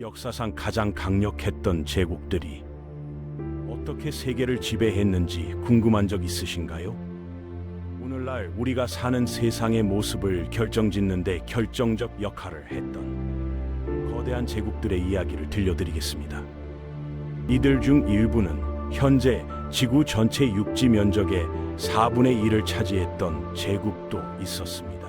역사상 가장 강력했던 제국들이 어떻게 세계를 지배했는지 궁금한 적 있으신가요? 오늘날 우리가 사는 세상의 모습을 결정짓는 데 결정적 역할을 했던 거대한 제국들의 이야기를 들려드리겠습니다. 이들 중 일부는 현재 지구 전체 육지 면적의 4분의 1을 차지했던 제국도 있었습니다.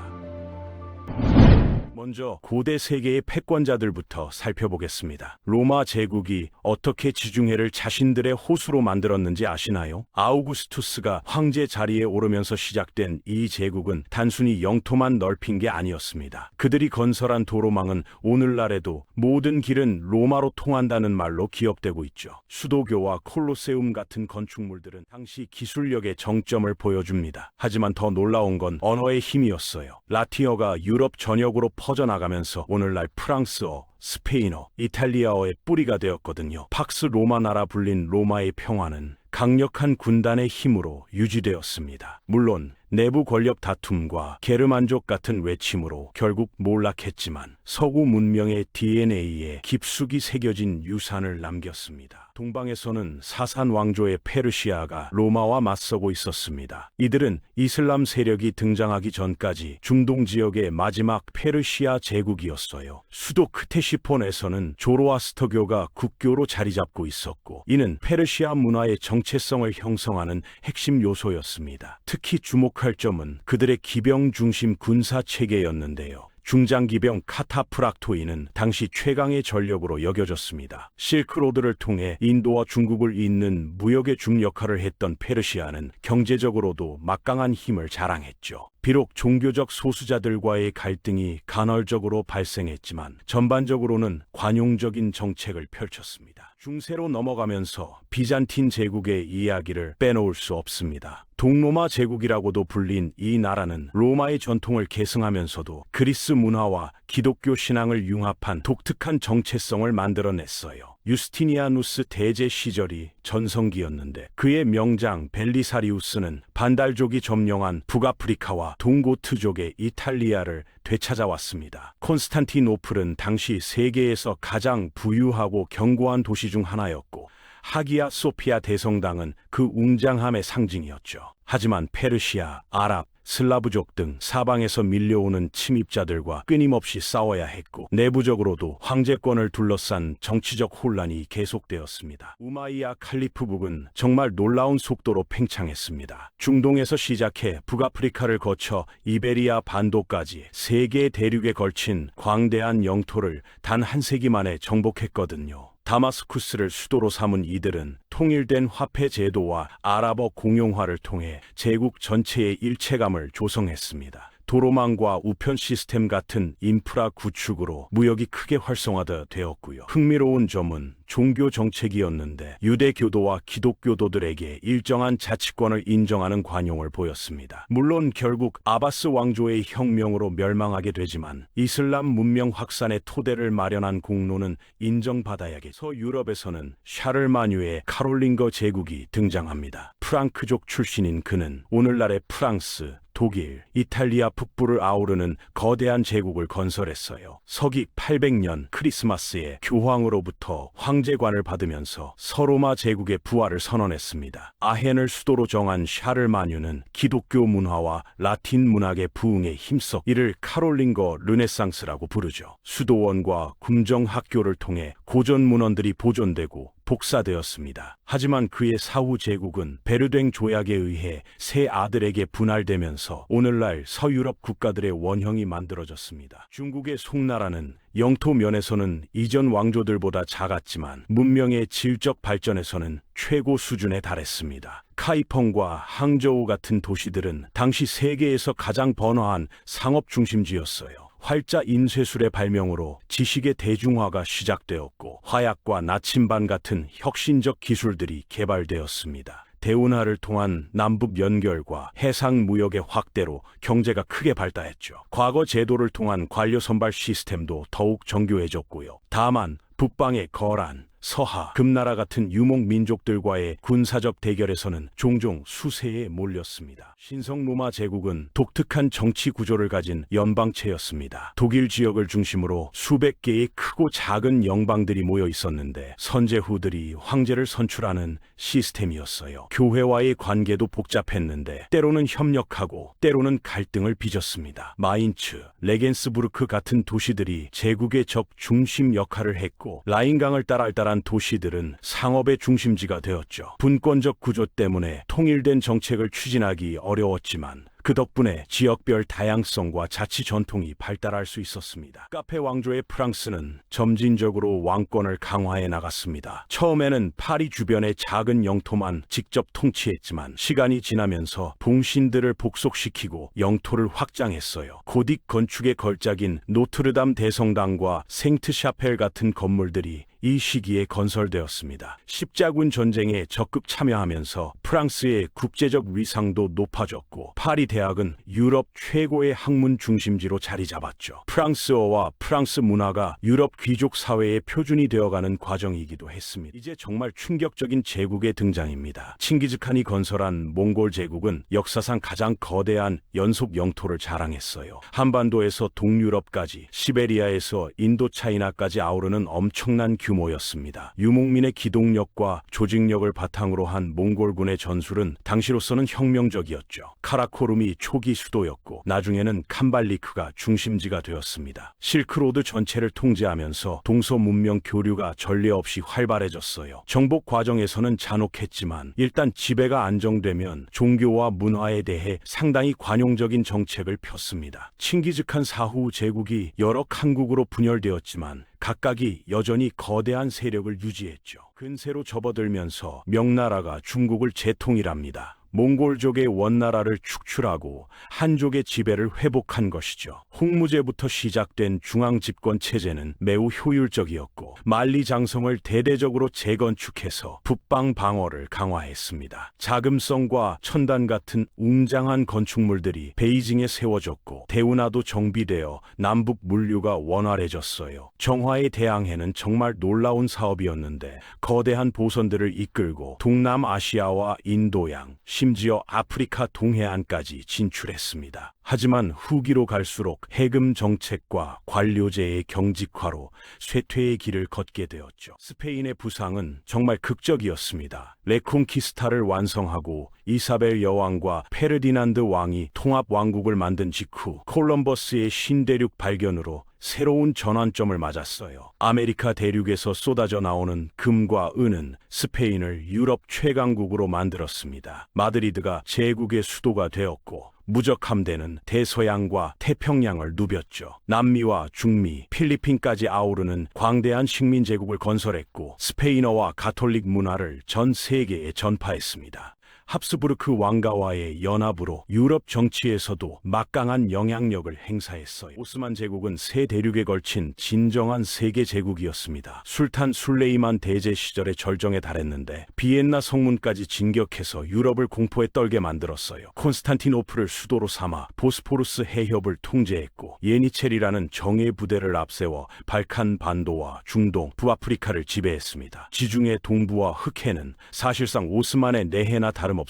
먼저 고대 세계의 패권자들부터 살펴보겠습니다. 로마 제국이 어떻게 지중해를 자신들의 호수로 만들었는지 아시나요? 아우구스투스가 황제 자리에 오르면서 시작된 이 제국은 단순히 영토만 넓힌 게 아니었습니다. 그들이 건설한 도로망은 오늘날에도 모든 길은 로마로 통한다는 말로 기억되고 있죠. 수도교와 콜로세움 같은 건축물들은 당시 기술력의 정점을 보여줍니다. 하지만 더 놀라운 건 언어의 힘이었어요. 라틴어가 유럽 전역으로 퍼져나가면서 오늘날 프랑스어, 스페인어, 이탈리아어의 뿌리가 되었거든요. 팍스 로마나라 불린 로마의 평화는 강력한 군단의 힘으로 유지되었습니다. 물론 내부 권력 다툼과 게르만족 같은 외침으로 결국 몰락했지만 서구 문명의 DNA에 깊숙이 새겨진 유산을 남겼습니다. 동방에서는 사산 왕조의 페르시아가 로마와 맞서고 있었습니다. 이들은 이슬람 세력이 등장하기 전까지 중동 지역의 마지막 페르시아 제국이었어요. 수도 크테시폰에서는 조로아스터교가 국교로 자리 잡고 있었고, 이는 페르시아 문화의 정체성을 형성하는 핵심 요소였습니다. 특히 주목할 점은 그들의 기병 중심 군사 체계였는데요. 중장기병 카타프락토이는 당시 최강의 전력으로 여겨졌습니다. 실크로드를 통해 인도와 중국을 잇는 무역의 중역할을 했던 페르시아는 경제적으로도 막강한 힘을 자랑했죠. 비록 종교적 소수자들과의 갈등이 간헐적으로 발생했지만 전반적으로는 관용적인 정책을 펼쳤습니다. 중세로 넘어가면서 비잔틴 제국의 이야기를 빼놓을 수 없습니다. 동로마 제국이라고도 불린 이 나라는 로마의 전통을 계승하면서도 그리스 문화와 기독교 신앙을 융합한 독특한 정체성을 만들어냈어요. 유스티니아누스 대제 시절이 전성기였는데 그의 명장 벨리사리우스는 반달족이 점령한 북아프리카와 동고트족의 이탈리아를 되찾아왔습니다. 콘스탄티노플은 당시 세계에서 가장 부유하고 견고한 도시 중 하나였고, 하기야 소피아 대성당은 그 웅장함의 상징이었죠. 하지만 페르시아, 아랍, 슬라브족 등 사방에서 밀려오는 침입자들과 끊임없이 싸워야 했고, 내부적으로도 황제권을 둘러싼 정치적 혼란이 계속되었습니다. 우마이야 칼리프북은 정말 놀라운 속도로 팽창했습니다. 중동에서 시작해 북아프리카를 거쳐 이베리아 반도까지 세 개의 대륙에 걸친 광대한 영토를 단 한 세기 만에 정복했거든요. 다마스쿠스를 수도로 삼은 이들은 통일된 화폐 제도와 아랍어 공용화를 통해 제국 전체의 일체감을 조성했습니다. 도로망과 우편 시스템 같은 인프라 구축으로 무역이 크게 활성화되었고요. 흥미로운 점은 종교 정책이었는데 유대교도와 기독교도들에게 일정한 자치권을 인정하는 관용을 보였습니다. 물론 결국 아바스 왕조의 혁명으로 멸망하게 되지만 이슬람 문명 확산의 토대를 마련한 공로는 인정받아야겠죠. 서유럽에서는 샤를마뉴의 카롤링거 제국이 등장합니다. 프랑크족 출신인 그는 오늘날의 프랑스, 독일, 이탈리아 북부를 아우르는 거대한 제국을 건설했어요. 서기 800년 크리스마스에 교황으로부터 황제관을 받으면서 서로마 제국의 부활을 선언했습니다. 아헨을 수도로 정한 샤를마뉴는 기독교 문화와 라틴 문학의 부흥에 힘써 이를 카롤링거 르네상스라고 부르죠. 수도원과 궁정학교를 통해 고전 문헌들이 보존되고 복사되었습니다. 하지만 그의 사후 제국은 베르댕 조약에 의해 세 아들에게 분할되면서 오늘날 서유럽 국가들의 원형이 만들어졌습니다. 중국의 송나라는 영토 면에서는 이전 왕조들보다 작았지만 문명의 질적 발전에서는 최고 수준에 달했습니다. 카이펑과 항저우 같은 도시들은 당시 세계에서 가장 번화한 상업 중심지였어요. 활자 인쇄술의 발명으로 지식의 대중화가 시작되었고, 화약과 나침반 같은 혁신적 기술들이 개발되었습니다. 대운하를 통한 남북 연결과 해상 무역의 확대로 경제가 크게 발달했죠. 과거 제도를 통한 관료 선발 시스템도 더욱 정교해졌고요. 다만 북방의 거란, 서하, 금나라 같은 유목 민족들과의 군사적 대결에서는 종종 수세에 몰렸습니다. 신성 로마 제국은 독특한 정치 구조를 가진 연방체였습니다. 독일 지역을 중심으로 수백 개의 크고 작은 영방들이 모여 있었는데 선제후들이 황제를 선출하는 시스템이었어요. 교회와의 관계도 복잡했는데 때로는 협력하고 때로는 갈등을 빚었습니다. 마인츠, 레겐스부르크 같은 도시들이 제국의 적 중심 역할을 했고 라인강을 따라 알딸한 도시들은 상업의 중심지가 되었죠. 분권적 구조 때문에 통일된 정책을 추진하기 어려웠지만 그 덕분에 지역별 다양성과 자치 전통이 발달할 수 있었습니다. 카페 왕조의 프랑스는 점진적으로 왕권을 강화해 나갔습니다. 처음에는 파리 주변의 작은 영토만 직접 통치했지만 시간이 지나면서 봉신들을 복속시키고 영토를 확장했어요. 고딕 건축의 걸작인 노트르담 대성당과 생트 샤펠 같은 건물들이 이 시기에 건설되었습니다. 십자군 전쟁에 적극 참여하면서 프랑스의 국제적 위상도 높아졌고 파리 대학은 유럽 최고의 학문 중심지로 자리 잡았죠. 프랑스어와 프랑스 문화가 유럽 귀족 사회의 표준이 되어가는 과정이기도 했습니다. 이제 정말 충격적인 제국의 등장입니다. 칭기즈칸이 건설한 몽골 제국은 역사상 가장 거대한 연속 영토를 자랑했어요. 한반도에서 동유럽까지 시베리아에서 인도차이나까지 아우르는 엄청난 규모였습니다. 유목민의 기동력과 조직력을 바탕으로 한 몽골군의 전술은 당시로서는 혁명적이었죠. 카라코룸이 초기 수도였고 나중에는 캄발리크가 중심지가 되었습니다. 실크로드 전체를 통제하면서 동서 문명 교류가 전례 없이 활발해졌어요. 정복 과정에서는 잔혹했지만 일단 지배가 안정되면 종교와 문화에 대해 상당히 관용적인 정책을 폈습니다. 칭기즈칸 사후 제국이 여러 칸국으로 분열되었지만 각각이 여전히 거대한 세력을 유지했죠. 근세로 접어들면서 명나라가 중국을 재통일합니다. 몽골족의 원나라를 축출하고 한족의 지배를 회복한 것이죠. 홍무제부터 시작된 중앙집권 체제는 매우 효율적이었고 만리장성을 대대적으로 재건축해서 북방 방어를 강화했습니다. 자금성과 천단 같은 웅장한 건축물들이 베이징에 세워졌고 대운하도 정비되어 남북 물류가 원활해졌어요. 정화의 대항해는 정말 놀라운 사업이었는데 거대한 보선들을 이끌고 동남아시아와 인도양, 심지어 아프리카 동해안까지 진출했습니다. 하지만 후기로 갈수록 해금 정책과 관료제의 경직화로 쇠퇴의 길을 걷게 되었죠. 스페인의 부상은 정말 극적이었습니다. 레콩키스타를 완성하고 이사벨 여왕과 페르디난드 왕이 통합 왕국을 만든 직후 콜럼버스의 신대륙 발견으로 새로운 전환점을 맞았어요. 아메리카 대륙에서 쏟아져 나오는 금과 은은 스페인을 유럽 최강국으로 만들었습니다. 마드리드가 제국의 수도가 되었고 무적 함대는 대서양과 태평양을 누볐죠. 남미와 중미, 필리핀까지 아우르는 광대한 식민 제국을 건설했고 스페인어와 가톨릭 문화를 전 세계에 전파했습니다. 합스부르크 왕가와의 연합으로 유럽 정치에서도 막강한 영향력을 행사했어요. 오스만 제국은 세 대륙에 걸친 진정한 세계 제국이었습니다. 술탄 술레이만 대제 시절의 절정에 달했는데 비엔나 성문까지 진격해서 유럽을 공포에 떨게 만들었어요. 콘스탄티노플을 수도로 삼아 보스포루스 해협을 통제했고 예니체리라는 정예 부대를 앞세워 발칸 반도와 중동, 북아프리카를 지배했습니다. 지중해 동부와 흑해는 사실상 오스만의 내해나 다름없었죠.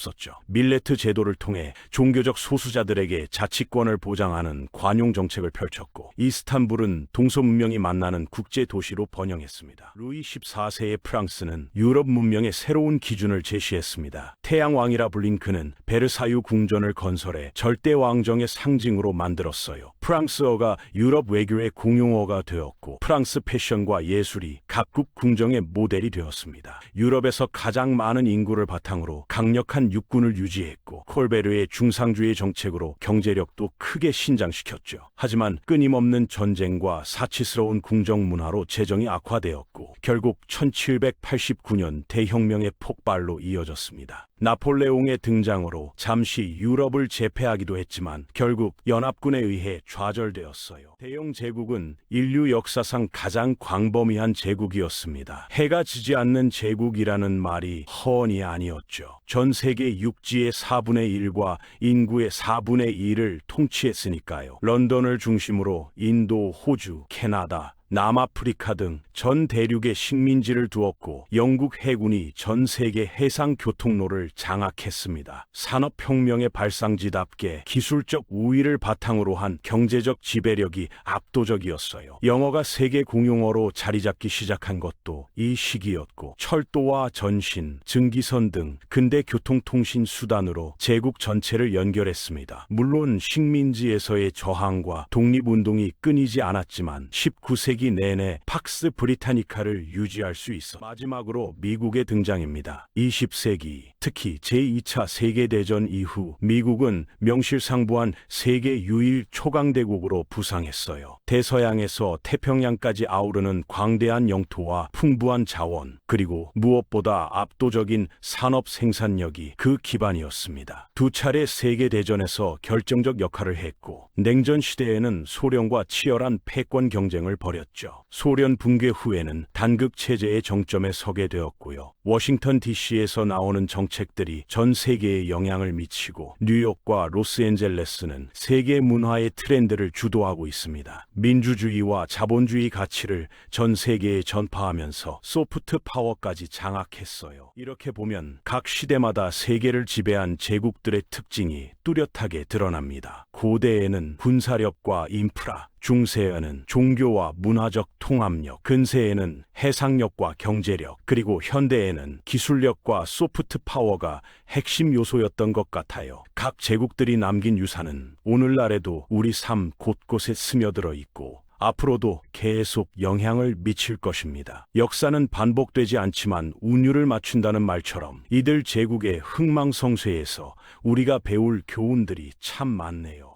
밀레트 제도를 통해 종교적 소수자들에게 자치권을 보장하는 관용 정책을 펼쳤고 이스탄불은 동서 문명이 만나는 국제 도시로 번영했습니다. 루이 14세의 프랑스는 유럽 문명의 새로운 기준을 제시했습니다. 태양왕이라 불린 그는 베르사유 궁전을 건설해 절대 왕정의 상징으로 만들었어요. 프랑스어가 유럽 외교의 공용어가 되었고 프랑스 패션과 예술이 각국 궁정의 모델이 되었습니다. 유럽에서 가장 많은 인구를 바탕으로 강력한 육군을 유지했고 콜베르의 중상주의 정책으로 경제력도 크게 신장시켰죠. 하지만 끊임없는 전쟁과 사치스러운 궁정 문화로 재정이 악화되었고 결국 1789년 대혁명의 폭발로 이어졌습니다. 나폴레옹의 등장으로 잠시 유럽을 제패하기도 했지만 결국 연합군에 의해 좌절되었어요. 대영 제국은 인류 역사상 가장 광범위한 제국이었습니다. 해가 지지 않는 제국이라는 말이 허언이 아니었죠. 전 세계 육지의 4분의 1과 인구의 4분의 1을 통치했으니까요. 런던을 중심으로 인도, 호주, 캐나다, 남아프리카 등 전 대륙에 식민지를 두었고 영국 해군이 전 세계 해상 교통로를 장악했습니다. 산업혁명의 발상지답게 기술적 우위를 바탕으로 한 경제적 지배력이 압도적이었어요. 영어가 세계 공용어로 자리 잡기 시작한 것도 이 시기였고 철도와 전신, 증기선 등 근대 교통통신 수단으로 제국 전체를 연결했습니다. 물론 식민지에서의 저항과 독립운동이 끊이지 않았지만 19세기 내내 팍스 브리타니카를 유지할 수 있어 마지막으로 미국의 등장입니다. 20세기 특히 제2차 세계대전 이후 미국은 명실상부한 세계 유일 초강대국으로 부상했어요. 대서양에서 태평양까지 아우르는 광대한 영토와 풍부한 자원, 그리고 무엇보다 압도적인 산업 생산력이 그 기반이었습니다. 두 차례 세계대전에서 결정적 역할을 했고 냉전 시대에는 소련과 치열한 패권 경쟁을 벌였죠. 소련 붕괴 후에는 단극 체제의 정점에 서게 되었고요. 워싱턴 DC에서 나오는 정책들이 전 세계에 영향을 미치고 뉴욕과 로스앤젤레스는 세계 문화의 트렌드를 주도하고 있습니다. 민주주의와 자본주의 가치를 전 세계에 전파하면서 소프트 파워까지 장악했어요. 이렇게 보면 각 시대마다 세계를 지배한 제국들의 특징이 뚜렷하게 드러납니다. 고대에는 군사력과 인프라, 중세에는 종교와 문화적 통합력, 근세에는 해상력과 경제력, 그리고 현대에는 기술력과 소프트 파워가 핵심 요소였던 것 같아요. 각 제국들이 남긴 유산은 오늘날에도 우리 삶 곳곳에 스며들어 있고 앞으로도 계속 영향을 미칠 것입니다. 역사는 반복되지 않지만 운율을 맞춘다는 말처럼 이들 제국의 흥망성쇠에서 우리가 배울 교훈들이 참 많네요.